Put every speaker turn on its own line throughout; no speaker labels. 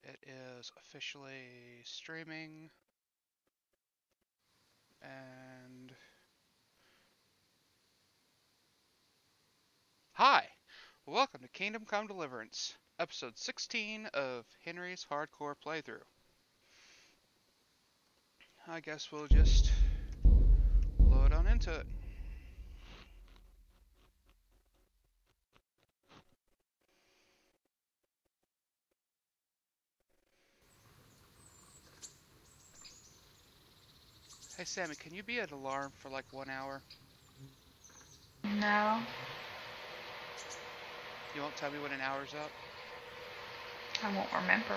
It is officially streaming, and hi! Welcome to Kingdom Come Deliverance, episode 16 of Henry's Hardcore Playthrough. I guess we'll just load on into it. Hey Sammy, can you be an alarm for like 1 hour?
No.
You won't tell me when an hour's up?
I won't remember.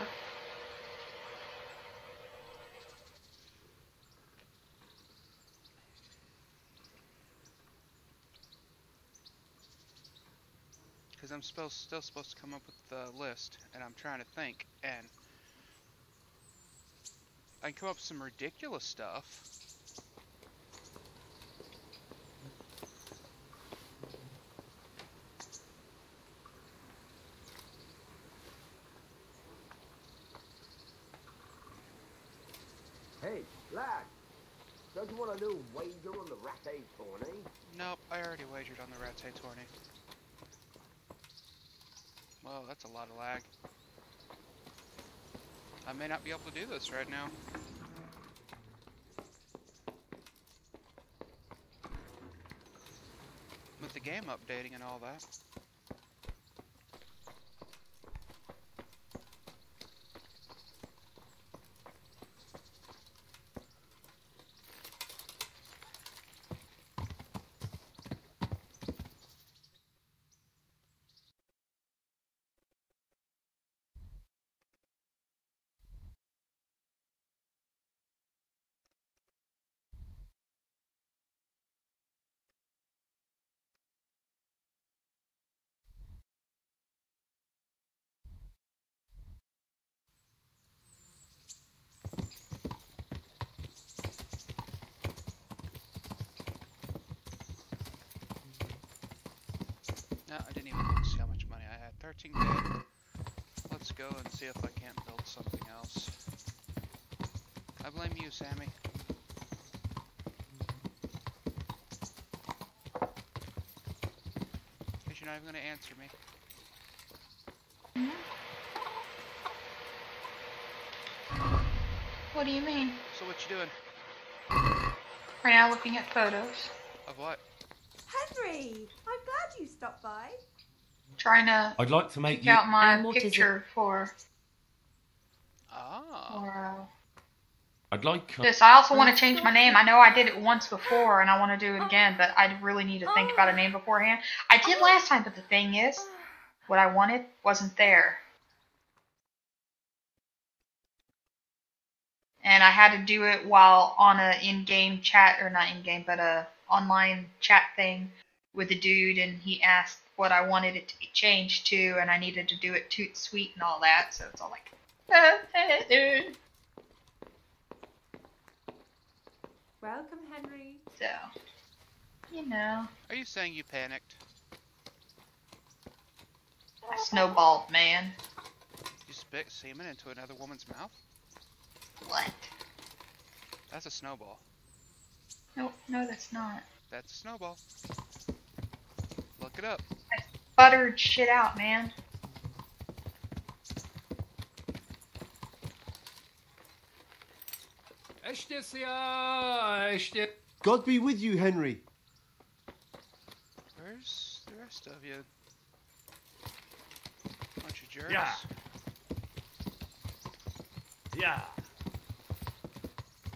Because I'm still supposed to come up with the list, and I'm trying to think, and I can come up with some ridiculous stuff.
Hey, lad, don't you want a little wager on the Ratte tourney?
Nope, I already wagered on the Ratte tourney. Whoa, that's a lot of lag. I may not be able to do this right now. With the game updating and all that. No, I didn't even look to see how much money I had. 13 dead. Let's go and see if I can't build something else. I blame you, Sammy. Because you're not even going to answer me.
What do you mean?
So what you doing?
Right now looking at photos.
Of what?
Henry, I'm glad you stopped by.
Trying to
I'd like to make
pick
you.
out my
And what is
picture for
Ah.
I'd like.
this. I also want to change my name. I know I did it once before and I want to do it again, but I really need to think about a name beforehand. I did last time, but the thing is, what I wanted wasn't there. And I had to do it while on a in-game chat, or not in-game, but a online chat thing with a dude, and he asked what I wanted it to be changed to, and I needed to do it toot sweet and all that, so it's all like,
Welcome, Henry.
so, you know,
Are you saying you panicked?
snowballed, man.
You spit semen into another woman's mouth?
What?
That's a snowball.
No, that's not.
That's a snowball. Look it up.
I buttered shit out, man.
God be with you, Henry.
Where's the rest of you? Bunch of jerks.
Yeah. Yeah.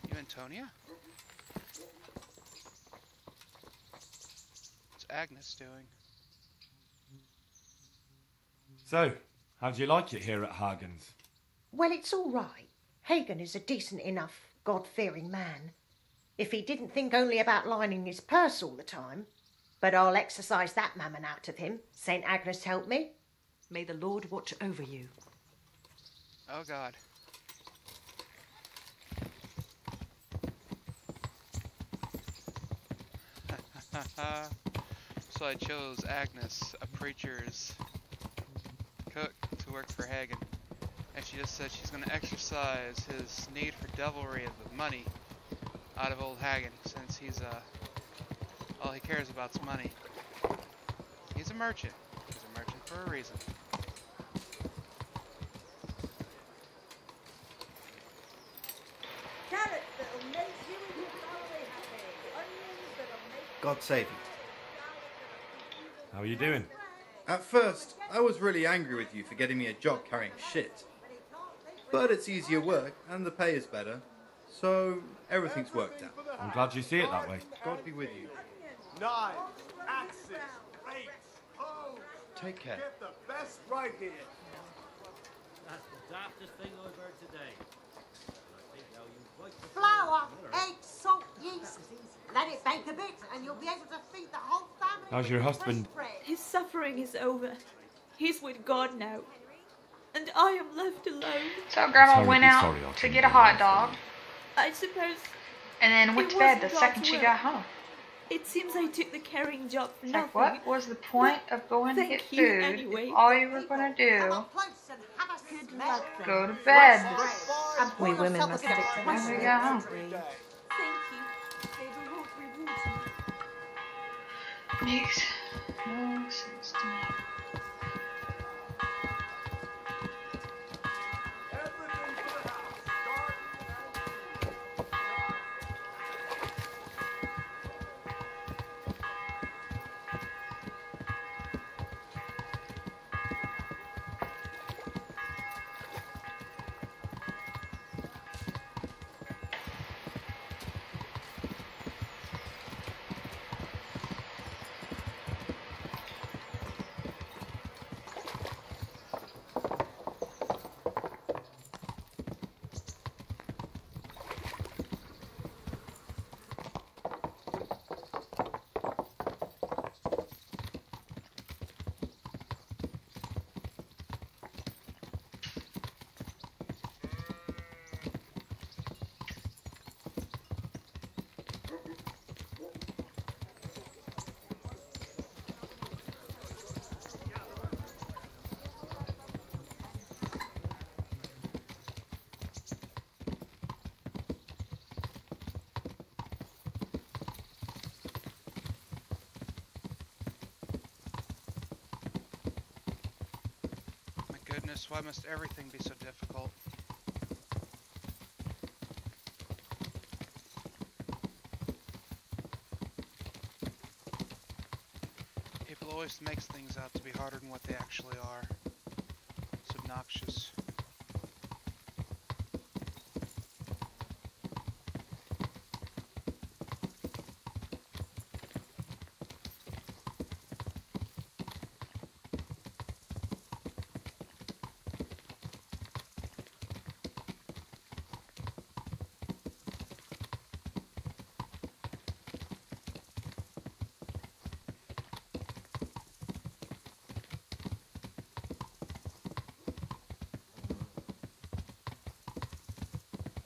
You Antonia? What's Agnes doing?
So, how do you like it here at Hagen's?
Well, it's all right. Hagen is a decent enough, God-fearing man. If he didn't think only about lining his purse all the time. But I'll exercise that mammon out of him. St. Agnes help me.
May the Lord watch over you.
Oh God. So I chose Agnes, a preacher's cook, to work for Hagen. And She just said she's going to exercise his need for devilry of the money out of old Hagen, since he's all he cares about is money. He's a merchant. He's a merchant for a reason.
Carrots that'll make you and your family happy. Onions that'll make
God save you.
How are you doing?
At first, I was really angry with you for getting me a job carrying shit. But it's easier work and the pay is better, so everything's worked out.
I'm glad you see it that way.
God be with you.
Knives, axes, rakes, hoes.
Take care.
Get the best right here.
That's the daftest thing I've heard today. I think now you like the
Flour, eggs, salt, yeast. Let it bake a bit and you'll be able to feed the whole family.
How's your husband?
His suffering is over. He's with God now. And I am left alone.
So Grandma
Sorry to
went
be
out
sorry, I
to
couldn't
get a
do
hot
that.
dog
I suppose
and then went
It
to bed the
wasn't
second
God's
she
will.
got home.
it seems I took the carrying job for
It's
nothing.
like, what was the point of going to
Thank
get
you
food
anyway.
if all you were going to do
Come up close and have a
Good
smell.
luck then.
go to bed?
And pour
We women
yourself
must
a cup
stick
of
to
When we
coffee.
got home.
Thank you. May the Lord reward you.
Makes no sense to me.
Everything for the house. Garden
My goodness, why must everything be so difficult? People always makes things out to be harder than what they actually are. It's obnoxious.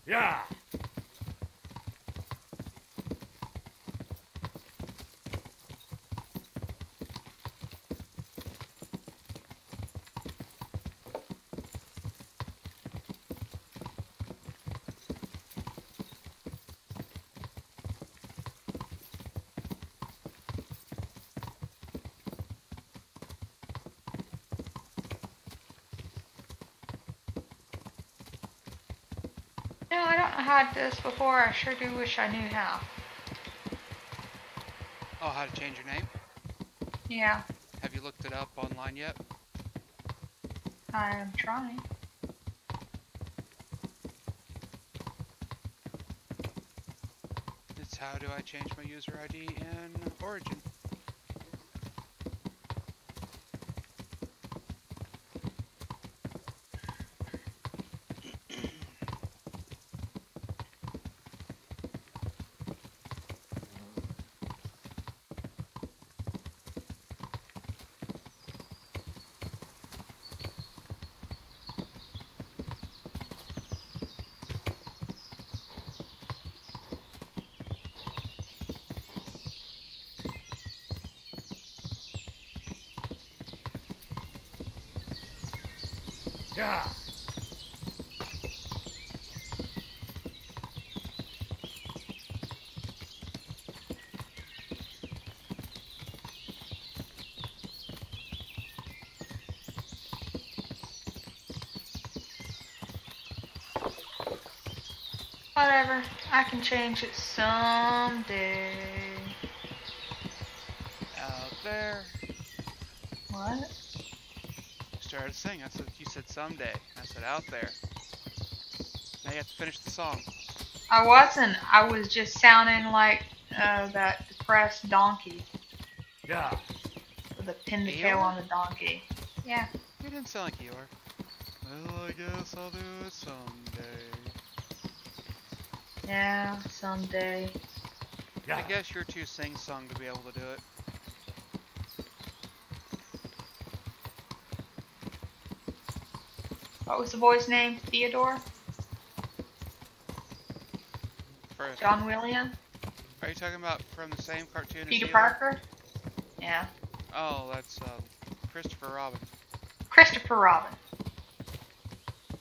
Yeah!
No, I don't know how to do this before. I sure do wish I knew how.
Oh, how to change your name?
Yeah,
Have you looked it up online yet?
I'm trying.
It's how do I change my user ID in Origin?
Yeah!
Whatever. I can change it someday.
Out there.
What?
You started to sing. I said, you said someday. I said, out there. Now you have to finish the song.
I wasn't. I was just sounding like that depressed donkey.
Yeah.
With a pin the
Eeyore?
tail on the donkey. Yeah.
You didn't sound like Eeyore. Well, I guess I'll do it someday.
Yeah, someday.
Yeah.
I guess you're too sing-song to be able to do it.
What was the boy's name? Theodore?
First,
John William?
are you talking about from the same cartoon as
Peter
Eeyore?
Parker? Yeah.
Oh, that's Christopher Robin.
Christopher Robin.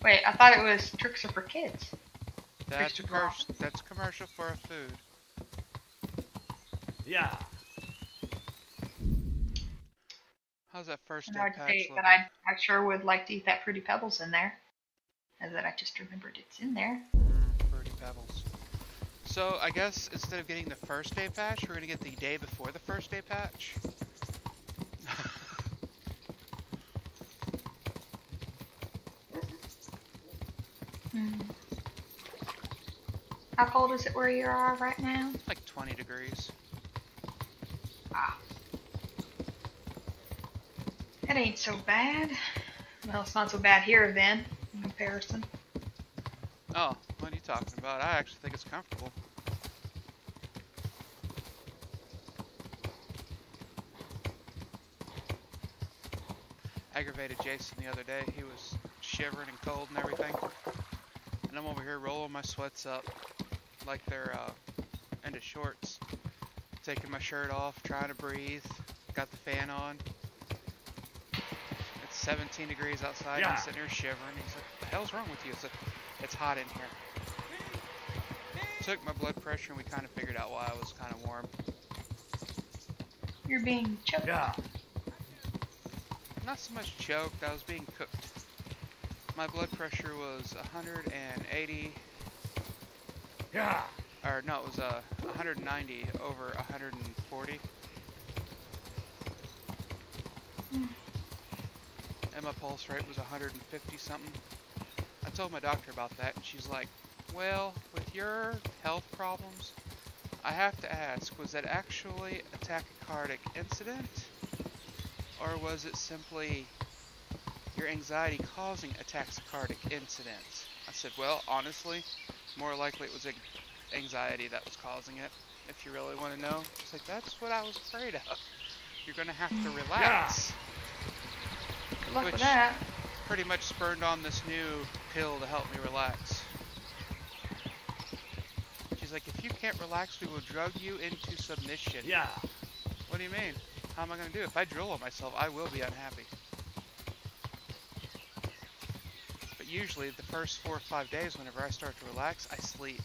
Wait, I thought it was Tricks Are for Kids.
That's
Christopher Robin.
that's commercial for a food.
Yeah.
How's that first
And
day
I'd
patch
say
looking?
that I sure would like to eat that Fruity Pebbles in there. And that I just remembered it's in there.
Fruity Pebbles. So I guess instead of getting the first day patch, we're gonna get the day before the first day patch.
How cold is it where you are right now?
Like 20 degrees.
Ah. That ain't so bad. Well, it's not so bad here then, in comparison.
Oh, what are you talking about? I actually think it's comfortable. Aggravated Jason the other day. He was shivering and cold and everything. And I'm over here rolling my sweats up like they're into shorts. Taking my shirt off, trying to breathe. Got the fan on. It's 17 degrees outside.
Yeah.
I'm sitting here shivering. He's like, what the hell's wrong with you? It's like, it's hot in here. Took my blood pressure and we kind of figured out why I was kind of warm.
You're being choked.
Yeah.
Not so much choked, I was being cooked. My blood pressure was 180,
Yeah.
or no, it was 190 over 140. And my pulse rate was 150 something. I told my doctor about that and she's like, well, with your health problems, I have to ask, was that actually a tachycardic incident? Or was it simply your anxiety causing a tachycardic incident? I said, well, honestly, more likely it was anxiety that was causing it, if you really want to know. She's like, that's what I was afraid of. You're going to have to relax.
Good luck
Which
with that.
pretty much spurned on this new pill to help me relax. She's like, if you can't relax, we will drug you into submission.
Yeah.
What do you mean? How am I going to do it? If I drill on myself, I will be unhappy. But usually, the first 4 or 5 days, whenever I start to relax, I sleep.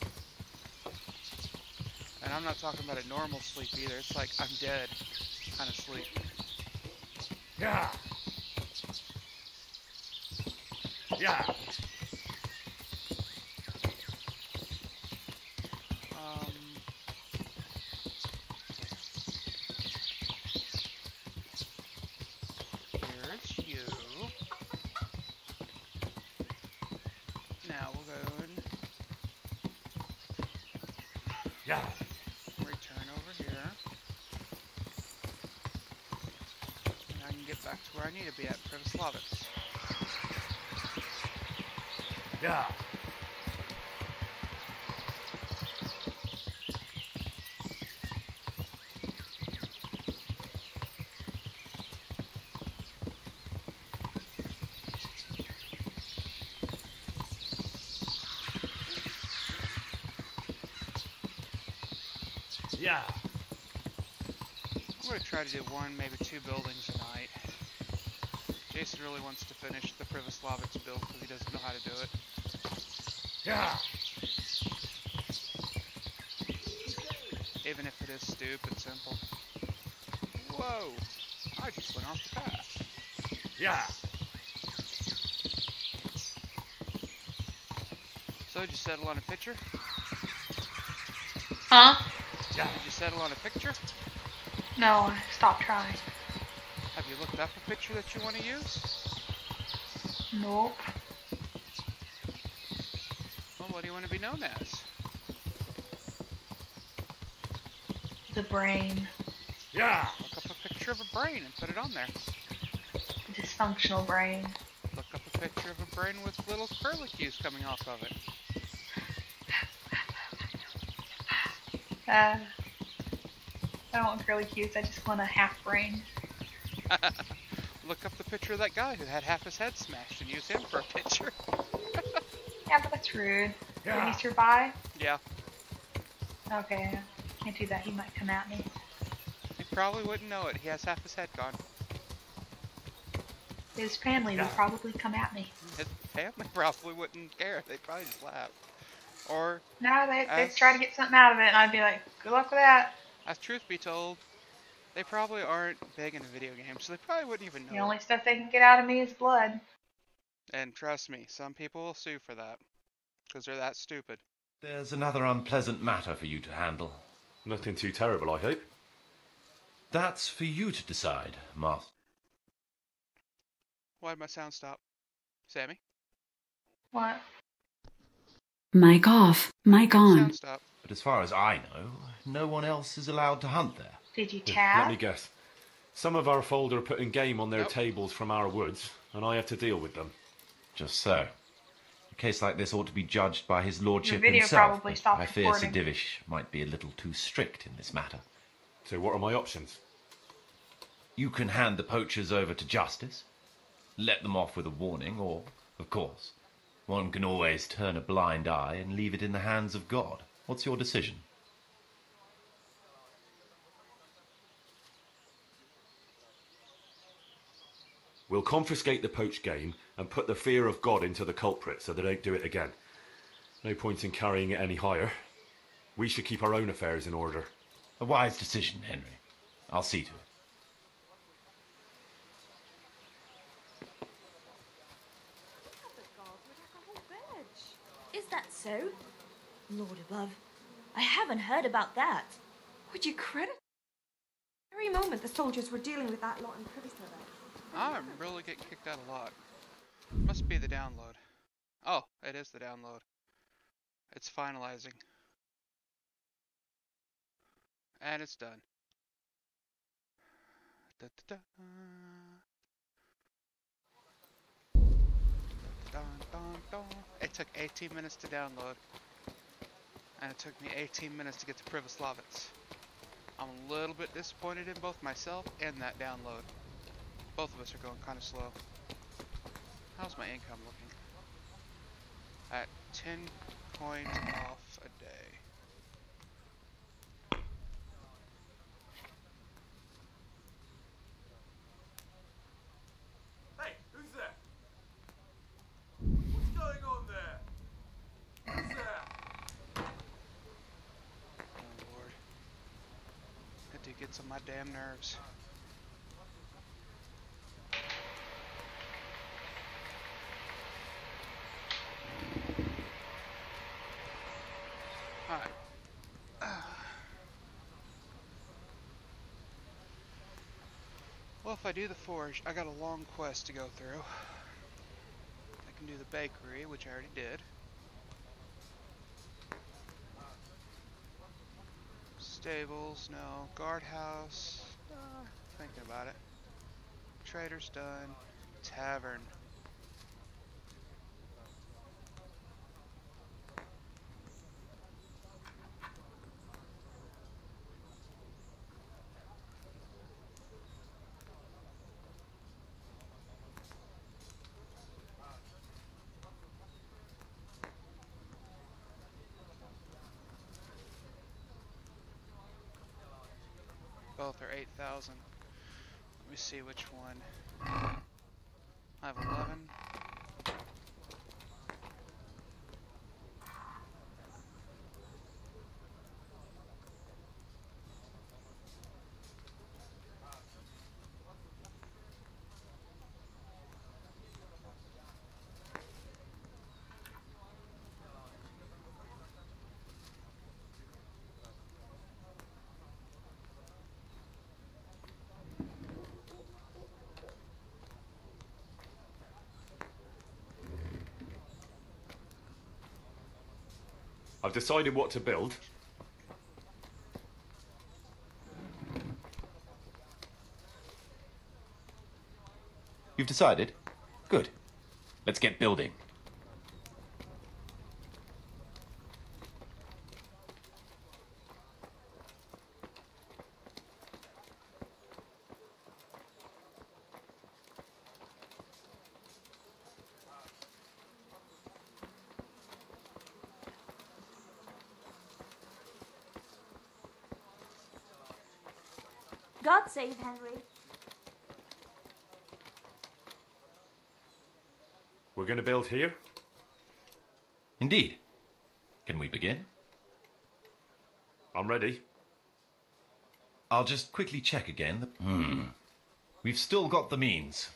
And I'm not talking about a normal sleep either. It's like I'm dead kind of sleep.
Yeah. Yeah.
Here's you. Now we'll go and
Yeah.
return over here. And I can get back to where I need to be at Privoslavets.
Yeah. Yeah.
I'm going to try to do 1, maybe 2 buildings a night. Jason really wants to finish the Privoslavets build because he doesn't know how to do it.
Yeah.
Even if it is stupid simple. Whoa! I just went off the path.
Yeah.
So did you settle on a picture?
Huh?
Did you settle on a picture?
No, I stopped trying.
Have you looked up a picture that you want to use?
Nope.
Well, what do you want to be known as?
The brain.
Yeah! Look up a picture of a brain and put it on there.
The dysfunctional brain.
Look up a picture of a brain with little curlicues coming off of it.
I don't want curly cues, I just want a half brain.
Look up the picture of that guy who had half his head smashed and use him for a picture.
Yeah, but that's rude.
Yeah.
Did he survive?
Yeah.
Okay, can't do that, he might come at me.
He probably wouldn't know it. He has half his head gone.
His family would probably come at me.
His family probably wouldn't care. They'd probably just laugh. Or...
No, they'd try to get something out of it, and I'd be like, good luck with that.
As truth be told, they probably aren't big into video games, so they probably wouldn't even know.
The only stuff they can get out of me is blood.
And trust me, some people will sue for that. Because they're that stupid.
There's another unpleasant matter for you to handle.
Nothing too terrible, I hope.
That's for you to decide, Master.
Why'd my sound stop? Sammy?
What?
Mic off. Mic on.
Sound stop.
But as far as I know, no one else is allowed to hunt there.
Did you
Let
tap?
me guess. Some of our fold are putting game on their tables from our woods, and I have to deal with them.
Just so. A case like this ought to be judged by his lordship
video
himself.
probably
but
stopped
I fear Sir
recording.
Divish might be a little too strict in this matter.
So what are my options?
You can hand the poachers over to justice, let them off with a warning, or, of course, one can always turn a blind eye and leave it in the hands of God. What's your decision?
We'll confiscate the poached game and put the fear of God into the culprit so they don't do it again. No point in carrying it any higher. We should keep our own affairs in order.
A wise decision, Henry. I'll see to it.
Is that so? Lord above, I haven't heard about that.
Would you credit? The very moment the soldiers were dealing with that lot in Privy Server.
I'm really getting kicked out a lot. Must be the download. Oh, it is the download. It's finalizing. And it's done. Da, da, da. Dun, dun, dun. It took 18 minutes to download. And it took me 18 minutes to get to Privoslavets. I'm a little bit disappointed in both myself and that download. Both of us are going kind of slow. How's my income looking? At 10 coins off a day.
Hey, who's there? What's going on there? Who's there?
Oh lord. That dude gets on my damn nerves. Alright. Well, if I do the forge, I got a long quest to go through. I can do the bakery, which I already did. Stables, no. Guardhouse, thinking about it. Trader's done. Tavern. Both are 8,000. Let me see which one. I have 11.
I've decided what to build.
You've decided? Good. Let's get building.
God save Henry.
We're going to build here?
Indeed. Can we begin?
I'm ready.
I'll just quickly check again. We've still got the means.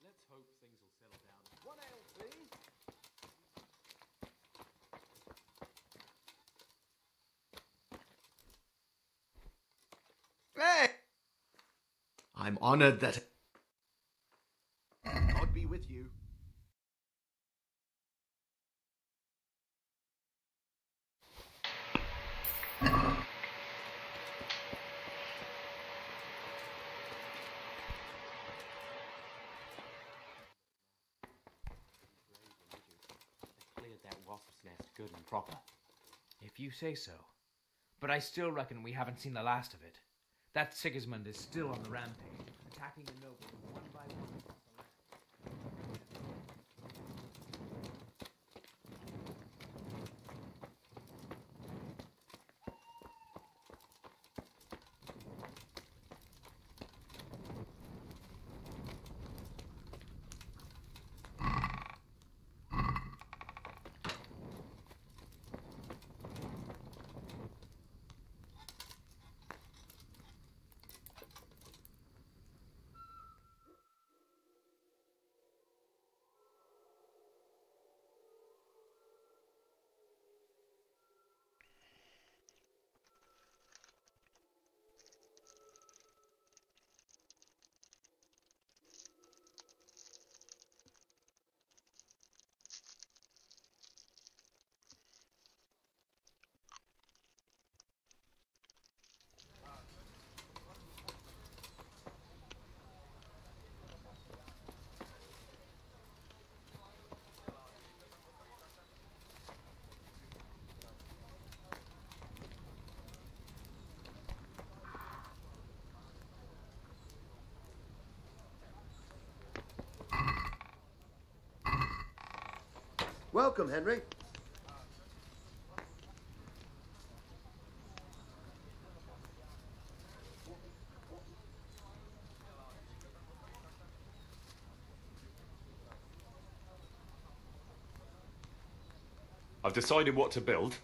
Let's hope things will settle down.
One ale, please.
Hey! I'm honored that... God be with you.
Cleared that wasp's nest good and proper. If you say so. But I still reckon we haven't seen the last of it. That Sigismund is still on the rampage, attacking the nobles one by one across the land.
Welcome, Henry.
I've decided what to build.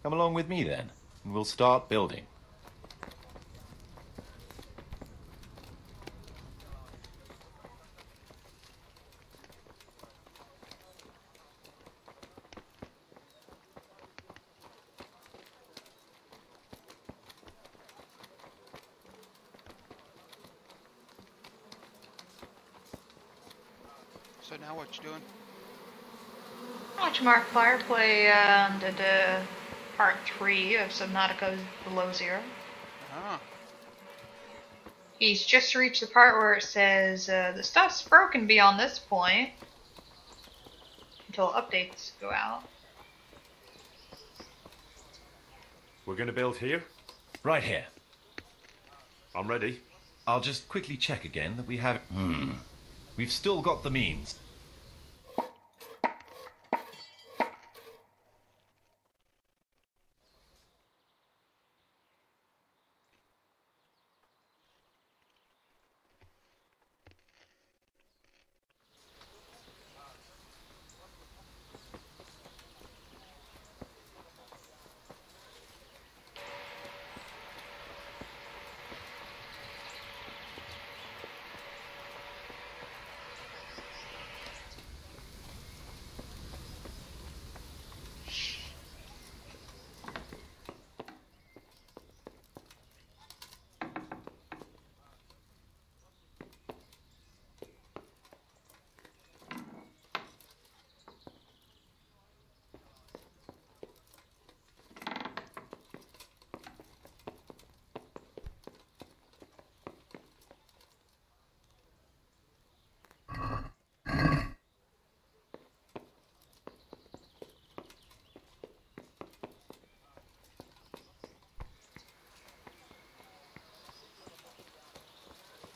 Come along with me then, and we'll start building.
So now what you doing?
Watch Markiplier play part 3 of Subnautica Below Zero.
Oh.
He's just reached the part where it says the stuff's broken beyond this point until updates go out.
We're going to build here?
Right here.
I'm ready.
I'll just quickly check again that we have... We've still got the means.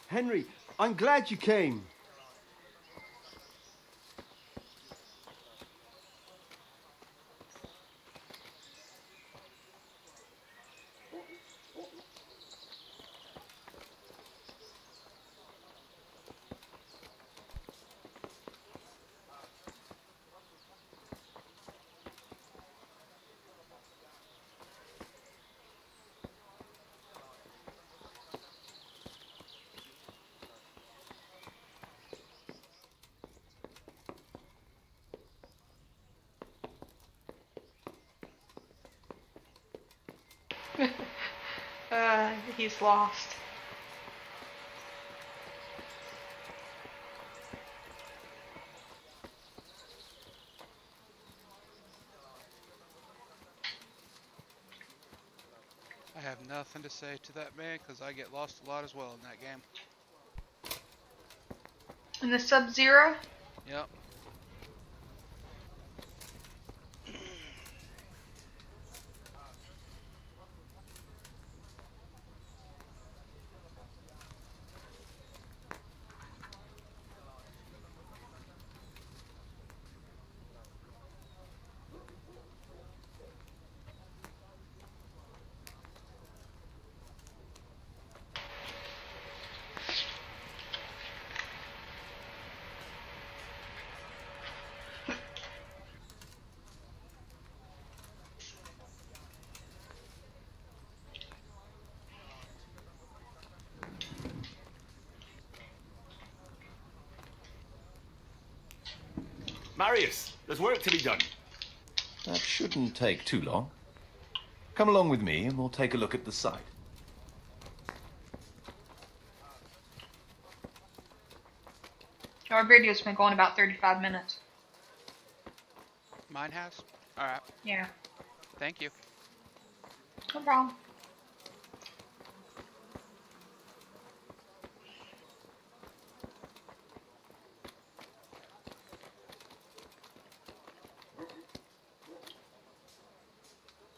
Henry, I'm glad you came.
He's lost.
I have nothing to say to that man because I get lost a lot as well in that game.
In the Sub-Zero?
Yep.
Marius, there's work to be done.
That shouldn't take too long. Come along with me and we'll take a look at the site.
Our video's been going about 35 minutes.
Mine has? Alright.
Yeah.
Thank you.
No problem.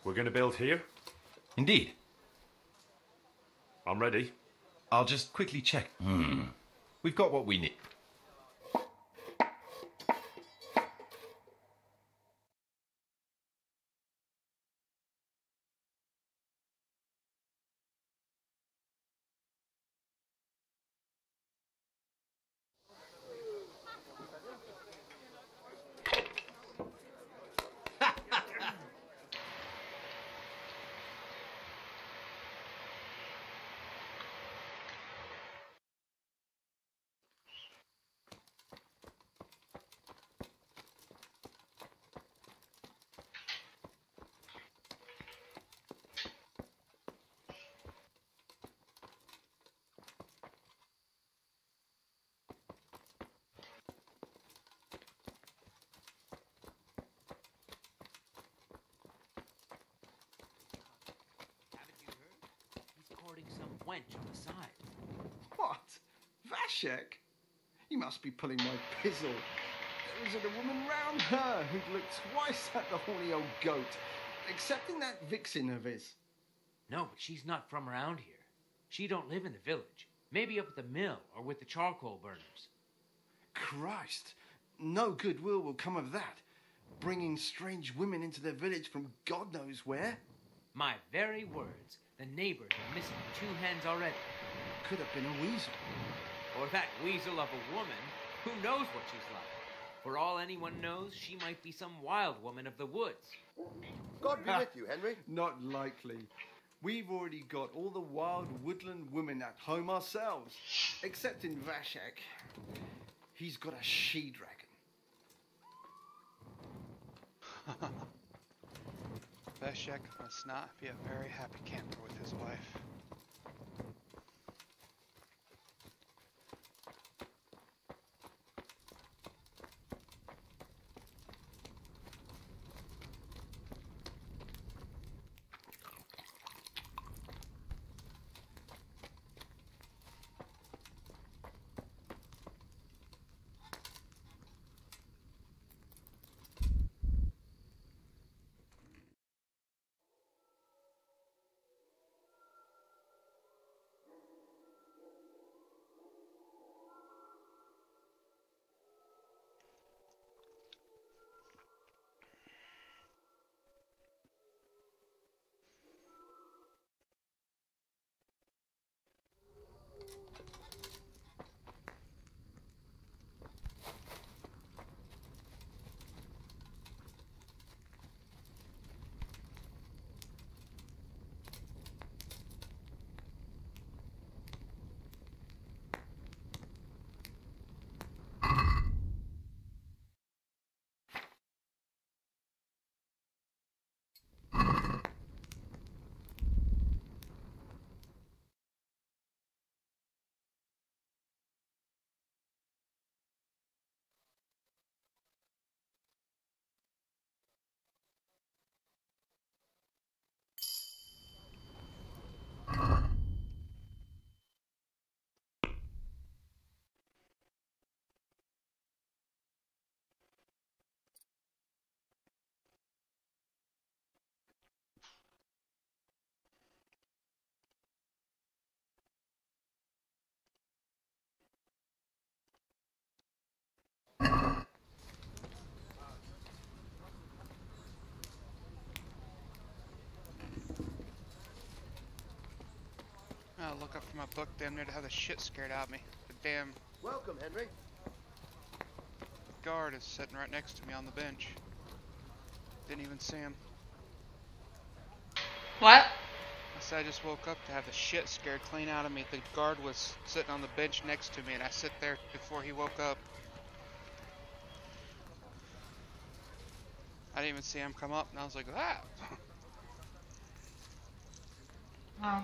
We're going to build here?
Indeed.
I'm ready.
I'll just quickly check. We've got what we need.
wench on the side.
What? Vashek? You must be pulling my pizzle. There isn't a woman round her who'd look twice at the horny old goat, excepting that vixen of his.
No, but she's not from around here. She don't live in the village. Maybe up at the mill or with the charcoal burners.
Christ, no goodwill will come of that. Bringing strange women into their village from God knows where.
My very words. The neighbors are missing 2 hens already.
Could have been a weasel.
Or that weasel of a woman. Who knows what she's like? For all anyone knows, she might be some wild woman of the woods.
God be with you, Henry.
Not likely. We've already got all the wild woodland women at home ourselves, except in Vashek. He's got a she-dragon.
Veshek must not be a very happy camper with his wife. I look up from my book damn near to have the shit scared out of me. The damn
Welcome, Henry.
guard is sitting right next to me on the bench. Didn't even see him.
What?
I said I just woke up to have the shit scared clean out of me. The guard was sitting on the bench next to me and I sit there before he woke up. I didn't even see him come up and I was like, ah!
Oh.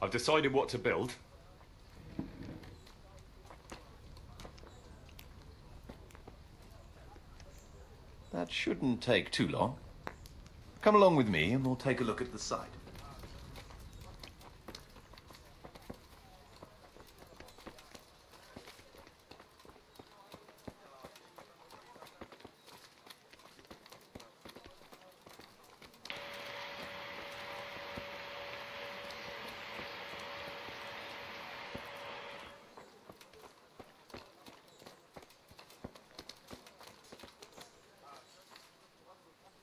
I've decided what to build.
That shouldn't take too long. Come along with me and we'll take a look at the site.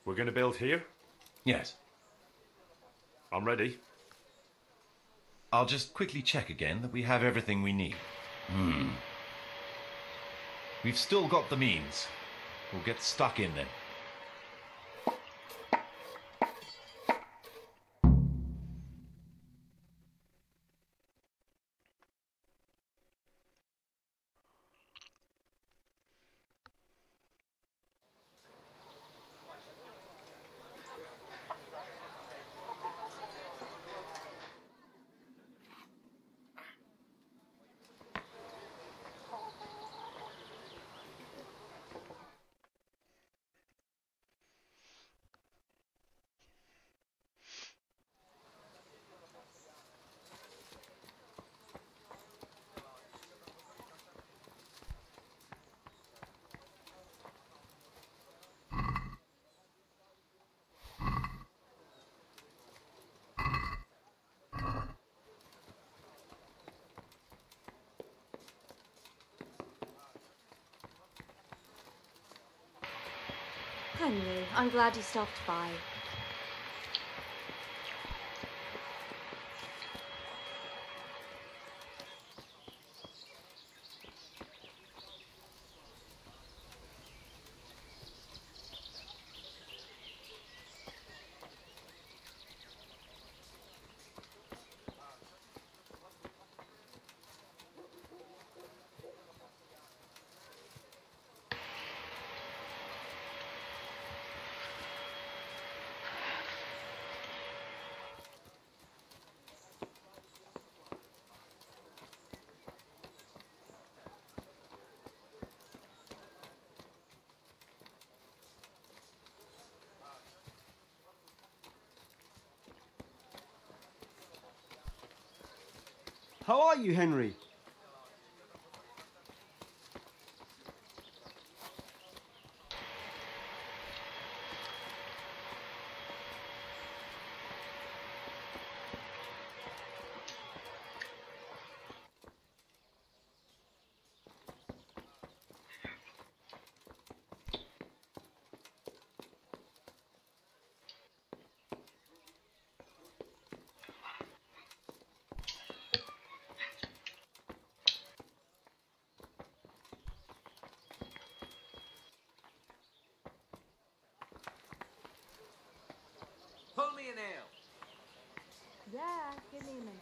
We're going to build here?
Yes.
I'm ready.
I'll just quickly check again that we have everything we need. We've still got the means. We'll get stuck in then.
Henry, I'm glad you stopped by.
How are you, Henry?
Pull me an ale.
Yeah, give me a minute.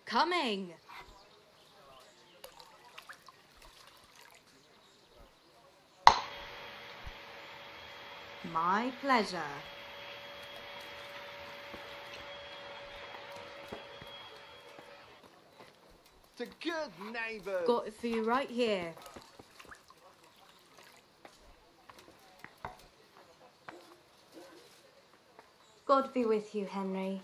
Coming. My pleasure.
To good neighbours.
Got it for you right here. God be with you, Henry.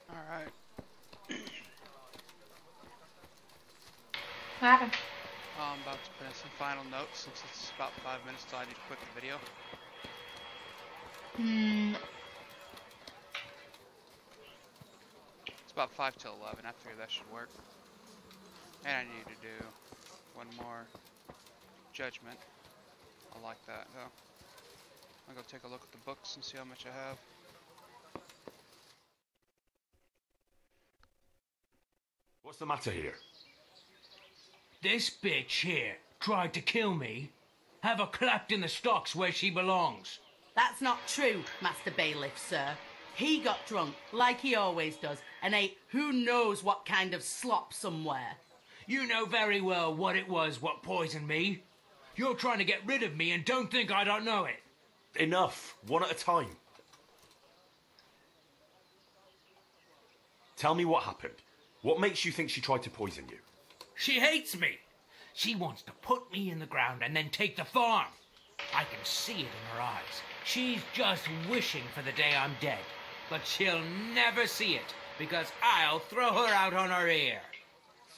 Alright.
What happened?
I'm about to put in some final notes since it's about 5 minutes till I need to quit the video. It's about 5 till 11. I figure that should work. And I need to do one more judgment. I like that though. I'll go take a look at the books and see how much I have.
What's the matter here?
This bitch here tried to kill me. Have her clapped in the stocks where she belongs.
That's not true, Master Bailiff, sir. He got drunk, like he always does, and ate who knows what kind of slop somewhere.
You know very well what it was what poisoned me. You're trying to get rid of me and don't think I don't know it.
Enough. One at a time. Tell me what happened. What makes you think she tried to poison you?
She hates me. She wants to put me in the ground and then take the farm. I can see it in her eyes. She's just wishing for the day I'm dead. But she'll never see it, because I'll throw her out on her ear.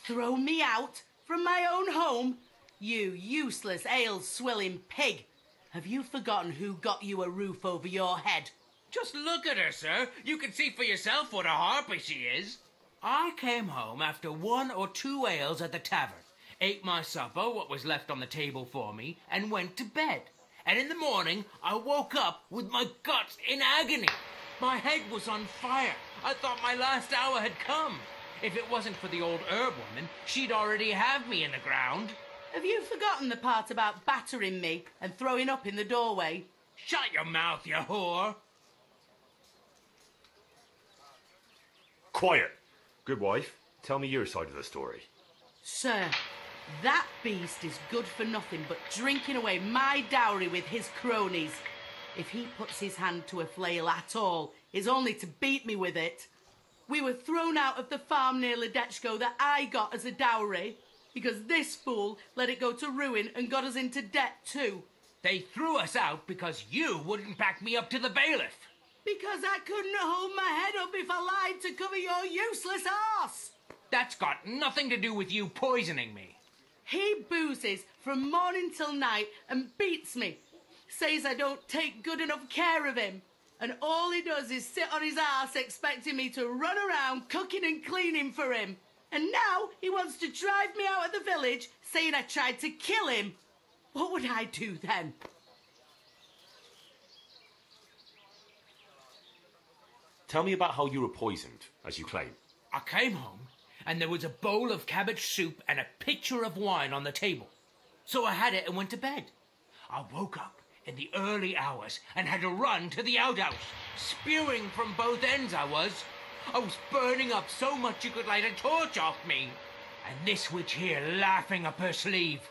Throw me out? From my own home? You useless, ale-swilling pig. Have you forgotten who got you a roof over your head?
Just look at her, sir. You can see for yourself what a harpy she is. I came home after 1 or 2 ales at the tavern, ate my supper, what was left on the table for me, and went to bed. And in the morning, I woke up with my guts in agony. My head was on fire. I thought my last hour had come. If it wasn't for the old herb woman, she'd already have me in the ground.
Have you forgotten the part about battering me and throwing up in the doorway?
Shut your mouth, you whore.
Quiet. Good wife, tell me your side of the story.
Sir, that beast is good for nothing but drinking away my dowry with his cronies. If he puts his hand to a flail at all, it's only to beat me with it. We were thrown out of the farm near Ledechko that I got as a dowry, because this fool let it go to ruin and got us into debt too.
They threw us out because you wouldn't back me up to the bailiff.
Because I couldn't hold my head up if I lied to cover your useless arse.
That's got nothing to do with you poisoning me.
He boozes from morning till night and beats me. Says I don't take good enough care of him. And all he does is sit on his arse expecting me to run around cooking and cleaning for him. And now he wants to drive me out of the village, saying I tried to kill him. What would I do then?
Tell me about how you were poisoned, as you claim.
I came home, and there was a bowl of cabbage soup and a pitcher of wine on the table. So I had it and went to bed. I woke up in the early hours and had to run to the outhouse. Spewing from both ends I was. I was burning up so much you could light a torch off me. And this witch here laughing up her sleeve.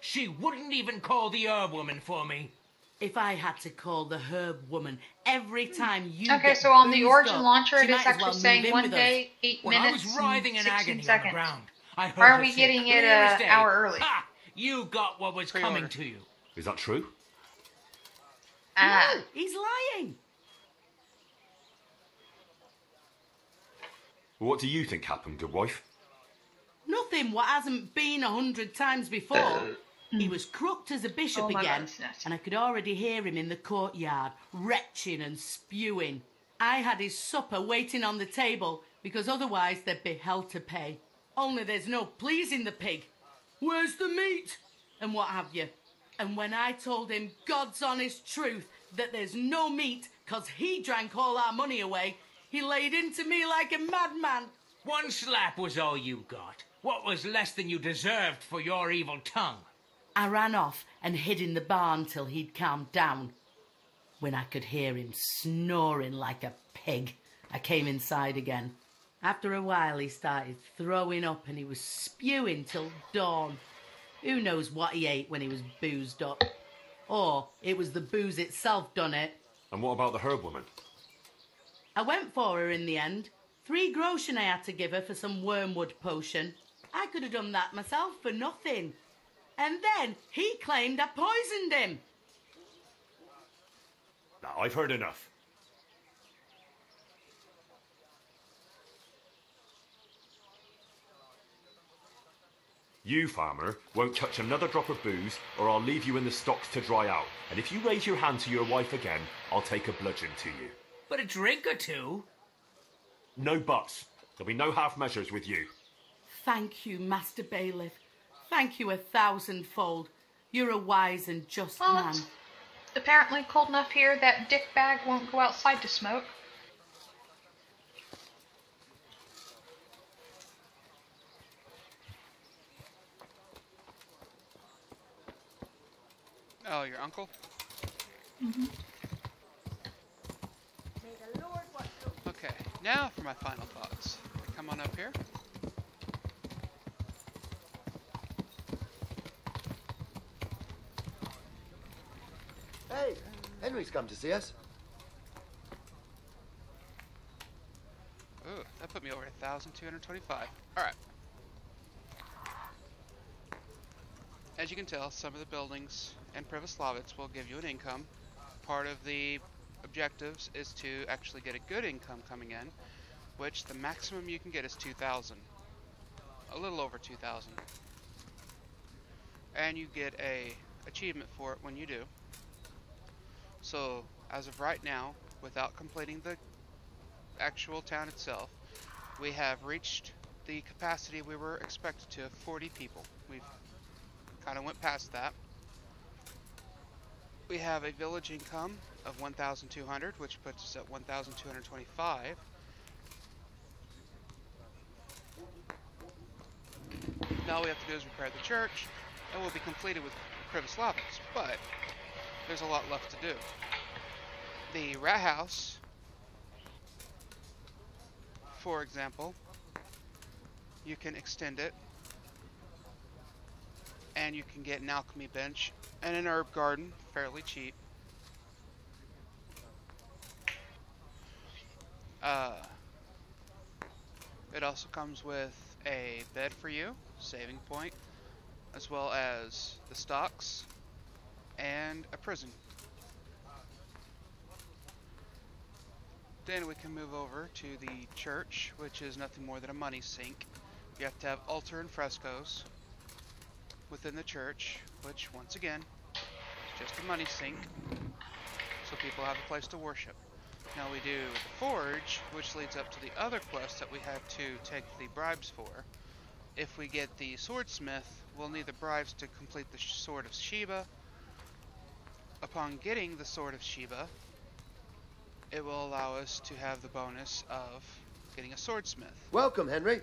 She wouldn't even call the herb woman for me.
If I had to call the herb woman every time you
Okay,
get
so on the
boozed
Origin
up,
launcher,
she
it is
might as
actually
well move
saying
in
1
with us.
day, 8
When I
minutes,
was writhing in
16
agony on the
seconds.
ground, I heard
Why are
her
we
say,
getting it
"Clear as
an
day."
hour early?
Ha! You got what was
Pre-order.
coming to you.
Is that true?
No, he's lying.
What do you think happened, good wife?
Nothing what hasn't been 100 times before. He was crooked as a bishop
Oh my
again,
God,
and I could already hear him in the courtyard, retching and spewing. I had his supper waiting on the table, because otherwise there'd be hell to pay. Only there's no pleasing the pig. Where's the meat? And what have you. And when I told him God's honest truth that there's no meat, 'cause he drank all our money away, he laid into me like a madman.
1 slap was all you got. What was less than you deserved for your evil tongue?
I ran off and hid in the barn till he'd calmed down. When I could hear him snoring like a pig, I came inside again. After a while he started throwing up and he was spewing till dawn. Who knows what he ate when he was boozed up? Or it was the booze itself done it.
And what about the herb woman?
I went for her in the end. 3 groschen I had to give her for some wormwood potion. I could have done that myself for nothing. And then he claimed I poisoned him.
Now, I've heard enough. You, farmer, won't touch another drop of booze, or I'll leave you in the stocks to dry out. And if you raise your hand to your wife again, I'll take a bludgeon to you.
But a drink or two.
No buts. There'll be no half measures with you.
Thank you, Master Bailiff. Thank you 1,000-fold. You're a wise and just man.
It's apparently cold enough here that Dick Bag won't go outside to smoke.
Oh, your uncle? Okay, now for my final thoughts. Come on up here.
Henry's come to see us.
Ooh, that put me over 1,225. Alright. As you can tell, some of the buildings in Privoslavets will give you an income. Part of the objectives is to actually get a good income coming in, which the maximum you can get is 2,000. A little over 2,000. And you get a achievement for it when you do. So, as of right now, without completing the actual town itself, we have reached the capacity we were expected to of 40 people. We've kind of went past that. We have a village income of 1,200, which puts us at 1,225. Now all we have to do is repair the church, and we'll be completed with Privoslavets, but there's a lot left to do. The rat house, for example, you can extend it, and you can get an alchemy bench and an herb garden fairly cheap. It also comes with a bed for you, saving point, as well as the stocks and a prison. Then we can move over to the church, which is nothing more than a money sink. You have to have altar and frescoes within the church, which once again is just a money sink, so people have a place to worship. Now we do the forge, which leads up to the other quest that we had to take the bribes for. If we get the swordsmith, we'll need the bribes to complete the Sword of Sheba. Upon getting the Sword of Sheba, it will allow us to have the bonus of getting a swordsmith.
Welcome, Henry.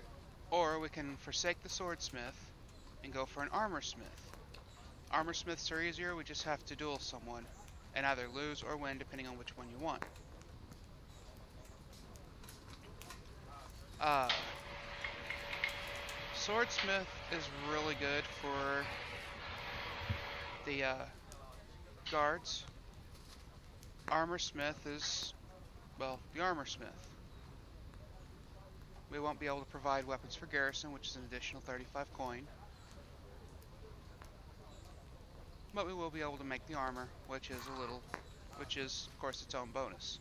Or we can forsake the swordsmith and go for an armor smith. Armor smiths are easier, we just have to duel someone and either lose or win depending on which one you want. Swordsmith is really good for the guards. Armor smith is, well, the armor smith. We won't be able to provide weapons for garrison, which is an additional 35 coin. But we will be able to make the armor, which is of course its own bonus.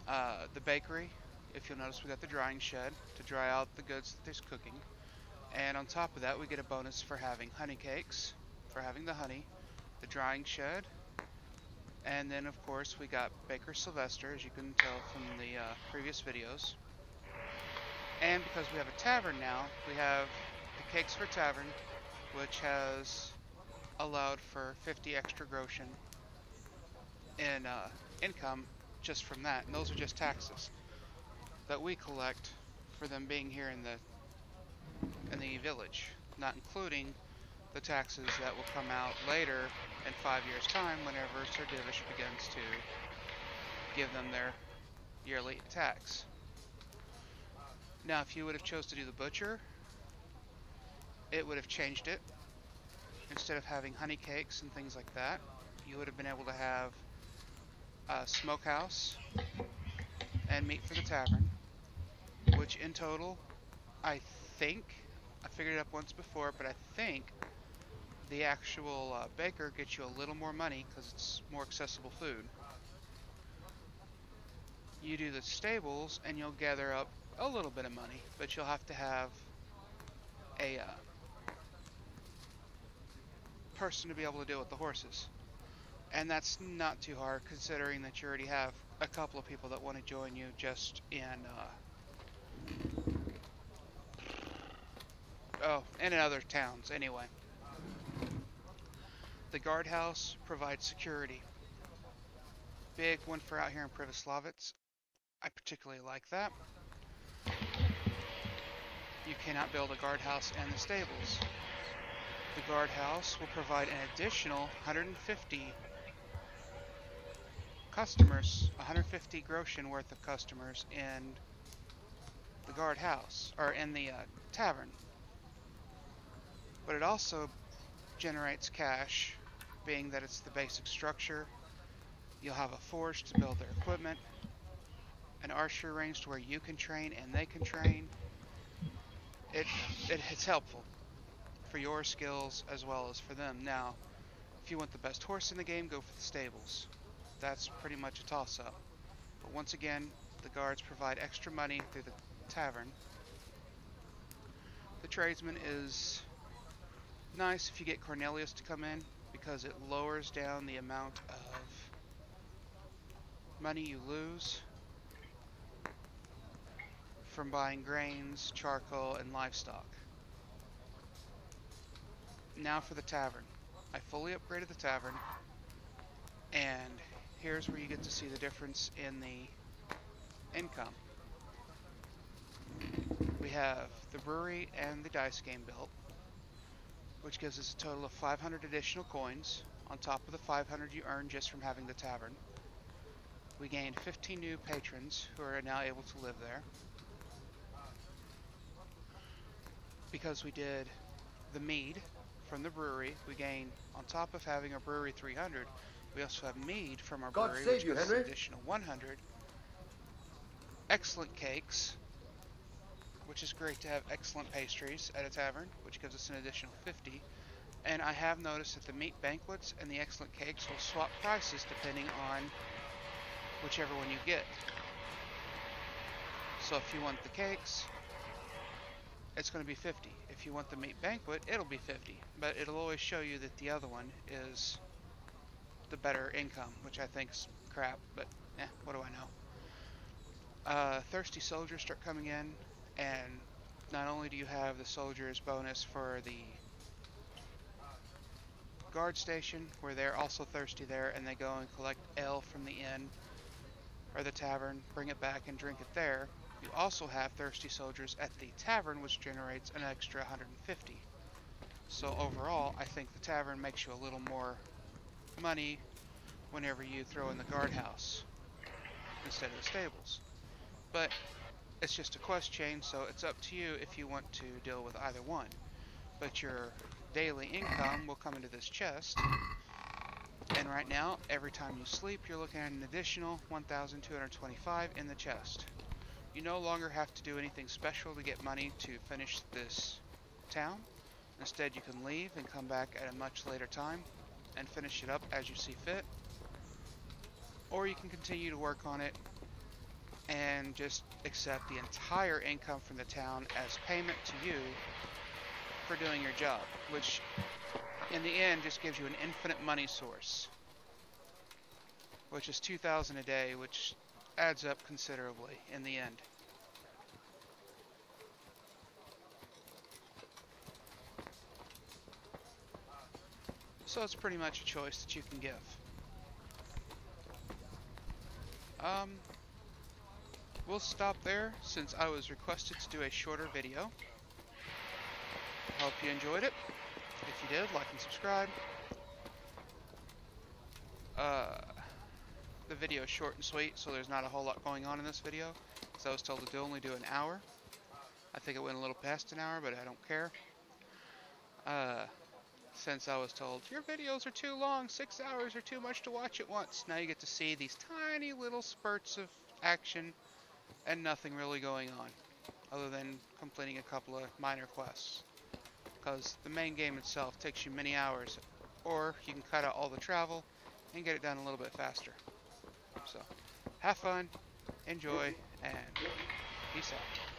The bakery, if you'll notice, we got the drying shed to dry out the goods that there's cooking. And on top of that, we get a bonus for having honey cakes, for having the honey, the drying shed, and then of course we got Baker Sylvester, as you can tell from the previous videos. And because we have a tavern now, we have the Cakes for Tavern, which has allowed for 50 extra groschen in income just from that. And those are just taxes that we collect for them being here in the village, not including the taxes that will come out later in 5 years' time whenever Sir Divish begins to give them their yearly tax. Now, if you would have chose to do the butcher, it would have changed it. Instead of having honey cakes and things like that, you would have been able to have a smokehouse and meat for the tavern, which in total, I figured it up once before, but I think the actual baker gets you a little more money because it's more accessible food. You do the stables and you'll gather up a little bit of money, but you'll have to have a person to be able to deal with the horses. And that's not too hard considering that you already have a couple of people that want to join you just in in other towns anyway. The guardhouse provides security. Big one for out here in Privoslavets. I particularly like that. You cannot build a guardhouse in the stables. The guardhouse will provide an additional 150 customers, 150 groschen worth of customers in the guardhouse, or in the tavern. But it also generates cash, being that it's the basic structure, You'll have a forge to build their equipment, an archery range to where you can train and they can train. It's helpful for your skills as well as for them. Now, if you want the best horse in the game, go for the stables. That's pretty much a toss-up. But once again, the guards provide extra money through the tavern. The tradesman is nice if you get Cornelius to come in, because it lowers down the amount of money you lose from buying grains, charcoal, and livestock. Now for the tavern. I fully upgraded the tavern, and here's where you get to see the difference in the income. We have the brewery and the dice game built, which gives us a total of 500 additional coins on top of the 500 you earn just from having the tavern. We gained 15 new patrons who are now able to live there. Because we did the mead from the brewery, we gain, on top of having our brewery 300, we also have mead from our brewery, which gives us an additional 100. Excellent cakes, which is great to have excellent pastries at a tavern, which gives us an additional 50. And I have noticed that the meat banquets and the excellent cakes will swap prices depending on whichever one you get. So if you want the cakes, it's going to be 50. If you want the meat banquet, it'll be 50. But it'll always show you that the other one is the better income, which I think is crap, but what do I know? Thirsty soldiers start coming in, and not only do you have the soldiers bonus for the guard station, where they're also thirsty there, and they go and collect ale from the inn or the tavern, bring it back and drink it there. You also have thirsty soldiers at the tavern, which generates an extra 150. So overall, I think the tavern makes you a little more money whenever you throw in the guardhouse instead of the stables. But it's just a quest chain, so it's up to you if you want to deal with either one. But your daily income will come into this chest, and right now, every time you sleep, you're looking at an additional 1,225 in the chest. You no longer have to do anything special to get money to finish this town. Instead, you can leave and come back at a much later time and finish it up as you see fit. Or you can continue to work on it and just accept the entire income from the town as payment to you for doing your job, which in the end just gives you an infinite money source, which is 2,000 a day, which adds up considerably in the end. So it's pretty much a choice that you can give. We'll stop there since I was requested to do a shorter video. Hope you enjoyed it. If you did, like and subscribe. The video is short and sweet, so there's not a whole lot going on in this video, because I was told to only do an hour. I think it went a little past an hour, but I don't care. Since I was told, your videos are too long, 6 hours are too much to watch at once. Now you get to see these tiny little spurts of action and nothing really going on, other than completing a couple of minor quests. Because the main game itself takes you many hours, or you can cut out all the travel and get it done a little bit faster. So, have fun, enjoy, and peace out.